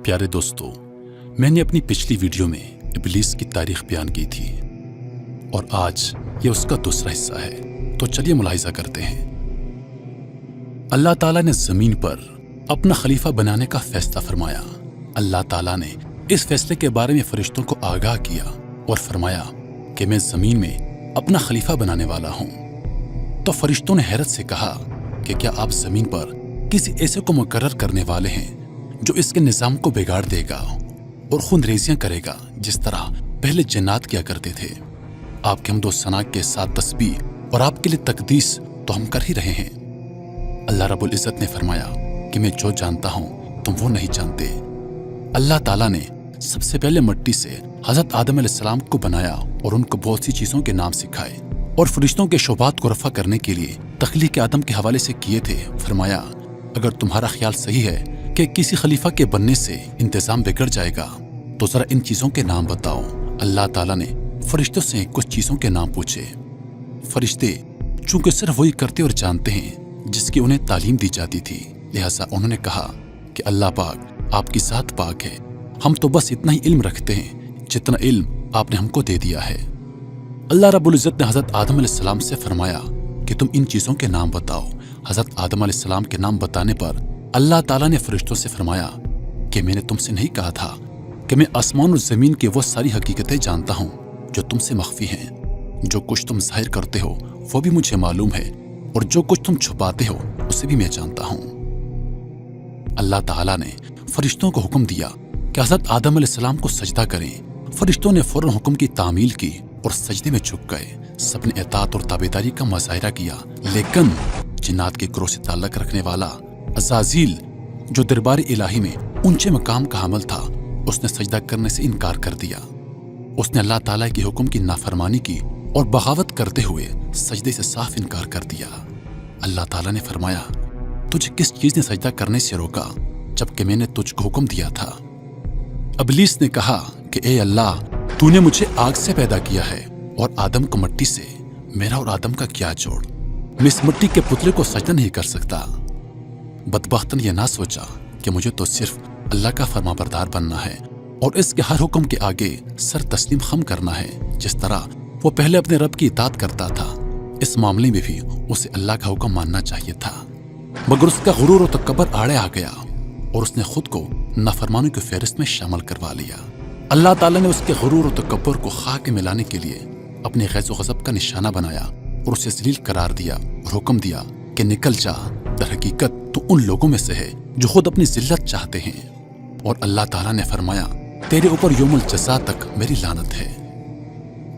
प्यारे दोस्तों, मैंने अपनी पिछली वीडियो में इब्लीस की तारीख बयान की थी और आज ये उसका दूसरा हिस्सा है। तो चलिए मुलाहिजा करते हैं। अल्लाह ताला ने ज़मीन पर अपना खलीफा बनाने का फैसला फरमाया। अल्लाह ताला ने इस फैसले के बारे में फरिश्तों को आगाह किया और फरमाया कि मैं ज़मीन में अपना खलीफा बनाने वाला हूँ। तो फरिश्तों ने हैरत से कहा कि क्या आप ज़मीन पर किसी ऐसे को मुकर्रर करने वाले हैं जो इसके निज़ाम को बिगाड़ देगा और खूनरेज़ियाँ करेगा जिस तरह पहले जन्नात किया करते थे। आपके हमदो सना के साथ तस्बीह और आपके लिए तकदीस तो हम कर ही रहे हैं। अल्लाह रब्बुल इज़्ज़त ने फरमाया कि मैं जो जानता हूँ तुम वो नहीं जानते। अल्लाह ताला ने सबसे पहले मिट्टी से हज़रत आदम अलैहिस्सलाम को बनाया और उनको बहुत सी चीज़ों के नाम सिखाए और फरिश्तों के शोबात को रफ़ा करने के लिए तख्लीक आदम के हवाले से किए थे। फरमाया अगर तुम्हारा ख्याल सही है कि किसी खलीफा के बनने से इंतज़ाम बिगड़ जाएगा तो ज़रा इन चीज़ों के नाम बताओ। अल्लाह ताला ने फरिश्तों से कुछ चीज़ों के नाम पूछे। फरिश्ते चूंकि सिर्फ वही करते और जानते हैं जिसकी उन्हें तालीम दी जाती थी, लिहाजा उन्होंने कहा कि अल्लाह पाक आपकी ज़ात पाक है, हम तो बस इतना ही इल्म रखते हैं जितना इल्म आपने हमको दे दिया है। अल्लाह रब्बुल इज़्ज़त ने हज़रत आदम अलैहिस्सलाम से फरमाया कि तुम इन चीज़ों के नाम बताओ। हज़रत आदम अलैहिस्सलाम के नाम बताने पर अल्लाह ताला ने फरिश्तों से फरमाया कि मैंने तुमसे नहीं कहा था कि मैं आसमान और ज़मीन की वो सारी हकीकतें जानता हूँ जो तुमसे मख्फी हैं। जो कुछ तुम ज़ाहिर करते हो वो भी मुझे मालूम है और जो कुछ तुम छुपाते हो उसे भी मैं जानता हूँ। अल्लाह ताला ने फरिश्तों को हुक्म दिया कि हज़रत आदम अलैहिस्सलाम को सजदा करें। फरिश्तों ने फ़ौरन हुक्म की तामील की और सजदे में झुक गए। सबने इताअत और ताबेदारी का मुज़ाहिरा किया, लेकिन जिन्नात के ग्रोह से ताल्लुक़ रखने वाला अज़ाज़ील जो दरबार इलाही में ऊंचे मकाम का हामिल था, उसने सजदा करने से इनकार कर दिया। उसने अल्लाह ताला के हुक्म की नाफरमानी की और बगावत करते हुए सजदे से साफ इनकार कर दिया। अल्लाह ताला ने फरमाया तुझे किस चीज़ ने सजदा करने से रोका जबकि मैंने तुझको हुक्म दिया था। इब्लीस ने कहा कि ए अल्लाह, तूने मुझे आग से पैदा किया है और आदम को मिट्टी से, मेरा और आदम का क्या जोड़? मैं इस मिट्टी के पुतले को सजदा नहीं कर सकता। बदबख्त ने यह ना सोचा कि मुझे तो सिर्फ अल्लाह का फरमाबरदार बनना है और इसके हर हुक्म के आगे सर तस्लीम खम करना है। जिस तरह वो पहले अपने रब की इताअत करता था, इस मामले में भी उसे अल्लाह का हुक्म मानना चाहिए था। मगर उसका गुरूर और तकब्बुर आड़े आ गया और उसने खुद को नाफरमानों की फहरिस्त में शामिल करवा लिया। अल्लाह ताला ने उसके गुरूर और तकब्बुर को खाक में मिलाने के लिए अपने गैज़ व गज़ब का निशाना बनाया और उसे ज़लील करार दिया और हुक्म दिया कि निकल जा, दर हकीकत तो उन लोगों में से है जो खुद अपनी जिल्लत चाहते हैं। और अल्लाह ताला ने फरमाया तेरे ऊपर यौमुल जज़ा तक मेरी लानत है।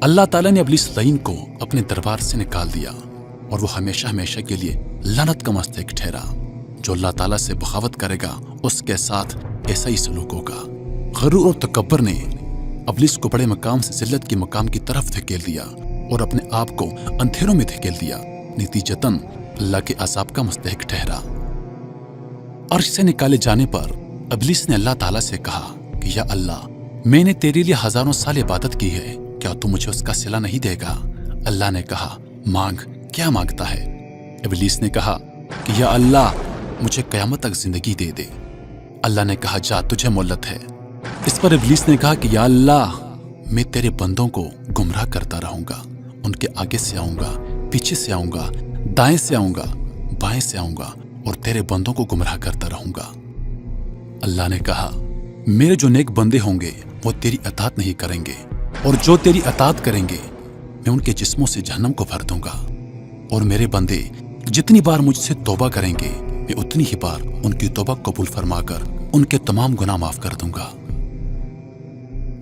अल्लाह ताला ने इब्लीस लईन को अपने दरबार से निकाल दिया और वो हमेशा हमेशा के लिए लानत का मुस्तहिक ठहरा। जो अल्लाह ताला से बगावत करेगा उसके साथ ऐसा ही सलूक होगा। गुरूर और तकब्बुर ने इब्लीस को बड़े मकाम से जिल्लत के मकाम की तरफ धकेल दिया और अपने आप को अंधेरों में धकेल दिया। नतीजतन अल्लाह के अज़ाब का मुस्तहिक ठहरा। अर्श से निकाले जाने पर इब्लीस ने अल्लाह ताला से कहा कि या अल्लाह, मैंने तेरे लिए हजारों साल इबादत की है, क्या तू मुझे उसका सिला नहीं देगा? अल्लाह ने कहा मांग, क्या मांगता है? इब्लीस ने कहा कि या अल्लाह, मुझे क़यामत तक जिंदगी दे दे। अल्लाह ने कहा जा, तुझे मोहलत है। इस पर इब्लीस ने कहा कि या अल्लाह, मैं तेरे बंदों को गुमराह करता रहूंगा, उनके आगे से आऊंगा, पीछे से आऊंगा, दाएं से आऊंगा, बाएं से आऊंगा और तेरे बंदों को गुमराह करता रहूंगा। अल्लाह ने कहा मेरे जो नेक बंदे होंगे वो तेरी अताअत नहीं करेंगे और जो तेरी अताअत करेंगे मैं उनके जिस्मों से जहन्नम को भर दूंगा। और मेरे बंदे जितनी बार मुझसे तौबा करेंगे मैं उतनी ही बार उनकी तौबा कबूल फरमाकर उनके तमाम गुनाह माफ कर दूंगा।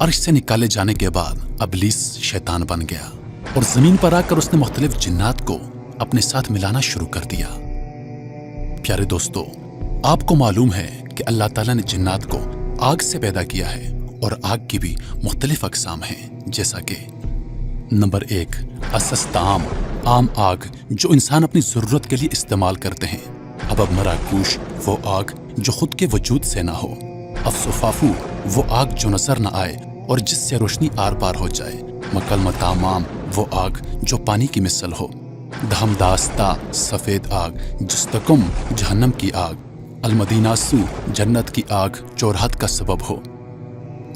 अर्श से निकाले जाने के बाद इब्लीस शैतान बन गया और जमीन पर आकर उसने मुख्तलिफ जिन्नात को अपने साथ मिलाना शुरू कर दिया। प्यारे दोस्तों, आपको मालूम है कि अल्लाह ताला ने जिन्नात को आग से पैदा किया है और आग की भी मुख्तलिफ अक़साम हैं, जैसा कि नंबर 1 असस्ताम, आम आग जो इंसान अपनी ज़रूरत के लिए इस्तेमाल करते हैं। अब मराकूश, वो आग जो खुद के वजूद से ना हो। अफसुफाफू, वो आग जो नजर न आए और जिससे रोशनी आर पार हो जाए। मकलमतामाम, वो आग जो पानी की मिसल हो। धमदास्ता, सफ़ेद आग। जिस्तकुम, जहन्नम की आग। अलमदीनासू जन्नत की आग जो राहत का सबब हो।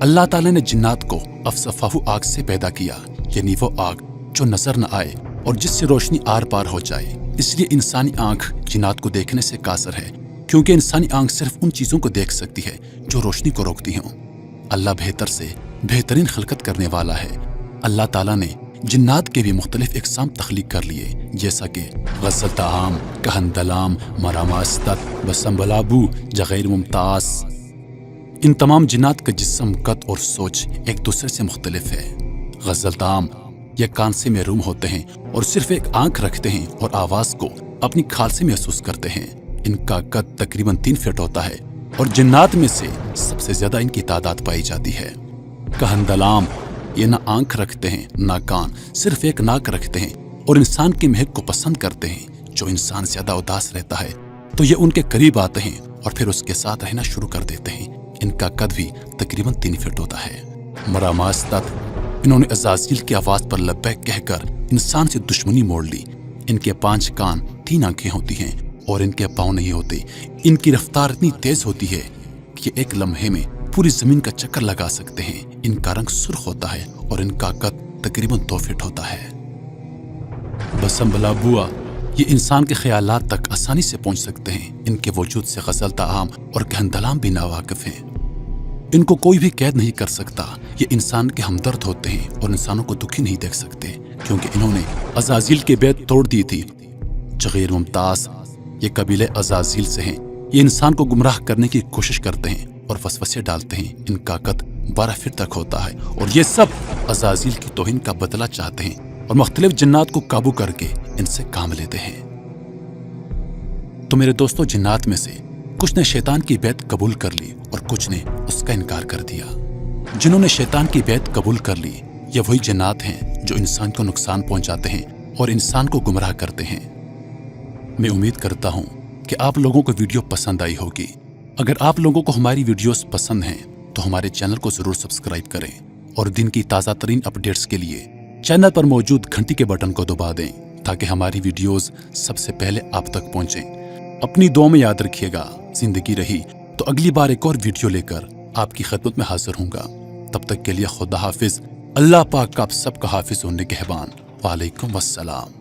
अल्लाह ताला ने जिन्नात को अफसफाहु आग से पैदा किया, यानी वो आग जो नजर न आए और जिससे रोशनी आर पार हो जाए। इसलिए इंसानी आंख जिन्नात को देखने से कासर है, क्योंकि इंसानी आंख सिर्फ उन चीजों को देख सकती है जो रोशनी को रोकती हों। अल्लाह बेहतर से बेहतरीन खलकत करने वाला है। अल्लाह ताला ने जिन्नात के भी मुख्तलिफ इकसाम तख्लीक कर लिए, जैसा कि गज़लताम, कहंदलाम, मरामास्तत, बसम्बलाबू, जगैर मुमताज। इन तमाम जिन्नात का जिस्म, कद और सोच एक दूसरे से मुख्तलिफ है। गज़लताम ये कान से महरूम होते हैं और सिर्फ एक आंख रखते हैं और आवाज को अपनी खाल से महसूस करते हैं। इनका कद तकरीबन 3 फीट होता है और जिन्नात में से सबसे ज्यादा इनकी तादाद पाई जाती है। कहंदलाम ये ना आंख रखते हैं ना कान, सिर्फ एक नाक रखते हैं और इंसान की महक को पसंद करते हैं। जो इंसान ज्यादा उदास रहता है तो ये उनके करीब आते हैं और फिर उसके साथ रहना शुरू कर देते हैं। इनका कद भी तकरीबन 3 फीट होता है। मरामास्तत इन्होंने अज़ाज़ील की आवाज पर लब्बैक कहकर इंसान से दुश्मनी मोड़ ली। इनके 5 कान, 3 आंखें होती हैं और इनके पाँव नहीं होते। इनकी रफ्तार इतनी तेज होती है कि एक लम्हे में पूरी जमीन का चक्कर लगा सकते हैं। इनका रंग सुर्ख होता है और इनका कद तकरीबन 2 फीट होता है। बसम्बलाबुआ ये इंसान के ख्यालात तक आसानी से पहुंच सकते हैं। इनके वजूद से गज़लताम और कहंदलाम भी नावाकिफ हैं। इनको कोई भी कैद नहीं कर सकता। ये इंसान के हमदर्द होते हैं और इंसानों को दुखी नहीं देख सकते, क्योंकि इन्होंने अज़ाज़ील के बैत तोड़ दी थी। जगैर मुमताज ये कबीले अज़ाज़ील से हैं। ये इंसान को गुमराह करने की कोशिश करते हैं और वसवसे डालते हैं। इनका कद 12 फीट तक होता है और ये सब अज़ाज़ील की तौहीन का बदला चाहते हैं और मुख्तलिफ जिन्नात को काबू करके इनसे काम लेते हैं। तो मेरे दोस्तों, जिन्नात में से कुछ ने शैतान की बैत कबूल कर ली और कुछ ने उसका इनकार कर दिया। जिन्होंने शैतान की बैत कबूल कर ली ये वही जिन्नात हैं जो इंसान को नुकसान पहुंचाते हैं और इंसान को गुमराह करते हैं। मैं उम्मीद करता हूं कि आप लोगों को वीडियो पसंद आई होगी। अगर आप लोगों को हमारी वीडियोस पसंद हैं तो हमारे चैनल को जरूर सब्सक्राइब करें और दिन की ताज़ा तरीन अपडेट्स के लिए चैनल पर मौजूद घंटी के बटन को दबा दें, ताकि हमारी वीडियोस सबसे पहले आप तक पहुंचें। अपनी दुआ में याद रखिएगा। जिंदगी रही तो अगली बार एक और वीडियो लेकर आपकी खिदमत में हाजिर होऊंगा। तब तक के लिए खुदा हाफिज। अल्लाह पाक आप सबका हाफिज होने के निगहबान। वालेकुम अस्सलाम।